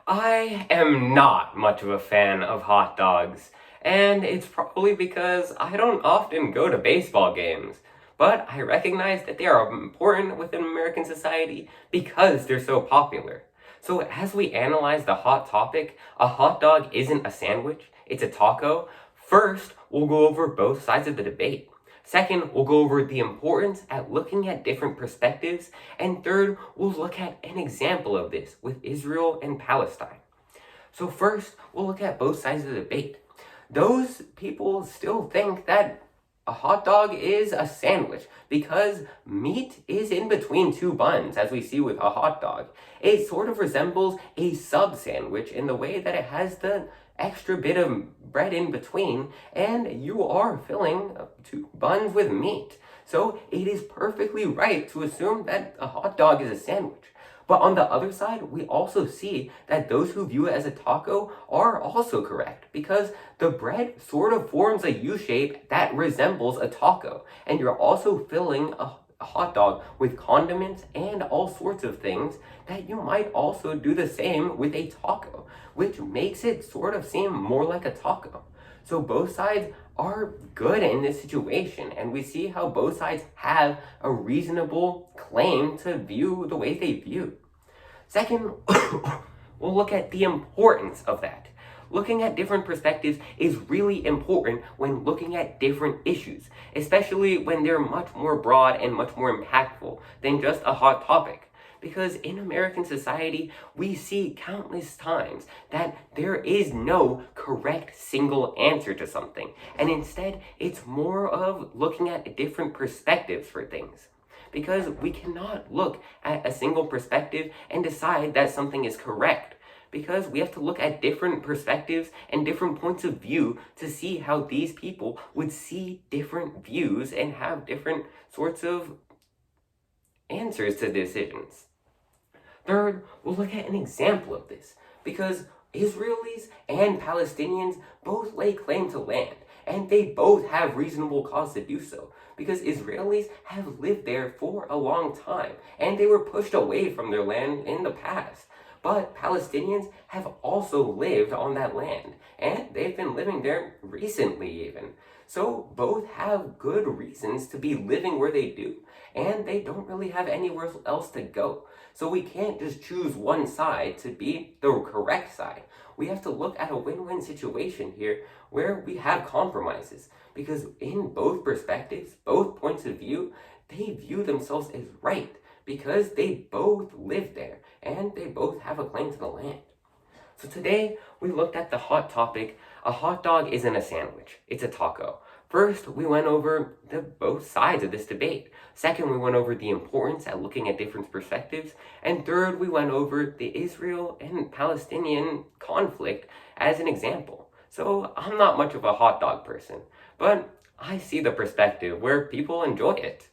I am not much of a fan of hot dogs, and it's probably because I don't often go to baseball games. But I recognize that they are important within American society because they're so popular. So as we analyze the hot topic, a hot dog isn't a sandwich, it's a taco. First, we'll go over both sides of the debate. Second, we'll go over the importance at looking at different perspectives. And third, we'll look at an example of this with Israel and Palestine. So first, we'll look at both sides of the debate. Those people still think that a hot dog is a sandwich because meat is in between two buns, as we see with a hot dog. It sort of resembles a sub sandwich in the way that it has the extra bit of bread in between, and you are filling two buns with meat. So it is perfectly right to assume that a hot dog is a sandwich. But on the other side, we also see that those who view it as a taco are also correct because the bread sort of forms a U shape that resembles a taco. And you're also filling a hot dog with condiments and all sorts of things that you might also do the same with a taco, which makes it sort of seem more like a taco. So both sides are good in this situation, and we see how both sides have a reasonable claim to view the way they view. Second, we'll look at the importance of that. Looking at different perspectives is really important when looking at different issues, especially when they're much more broad and much more impactful than just a hot topic. Because in American society, we see countless times that there is no correct single answer to something. And instead, it's more of looking at different perspectives for things. Because we cannot look at a single perspective and decide that something is correct. Because we have to look at different perspectives and different points of view to see how these people would see different views and have different sorts of answers to decisions. Third, we'll look at an example of this, because Israelis and Palestinians both lay claim to land, and they both have reasonable cause to do so, because Israelis have lived there for a long time, and they were pushed away from their land in the past. But Palestinians have also lived on that land, and they've been living there recently even. So both have good reasons to be living where they do, and they don't really have anywhere else to go. So we can't just choose one side to be the correct side. We have to look at a win-win situation here where we have compromises, because in both perspectives, both points of view, they view themselves as right because they both live there and they both have a claim to the land. So today we looked at the hot topic. A hot dog isn't a sandwich, it's a taco. First, we went over both sides of this debate. Second, we went over the importance at looking at different perspectives. And third, we went over the Israel and Palestinian conflict as an example. So I'm not much of a hot dog person, but I see the perspective where people enjoy it.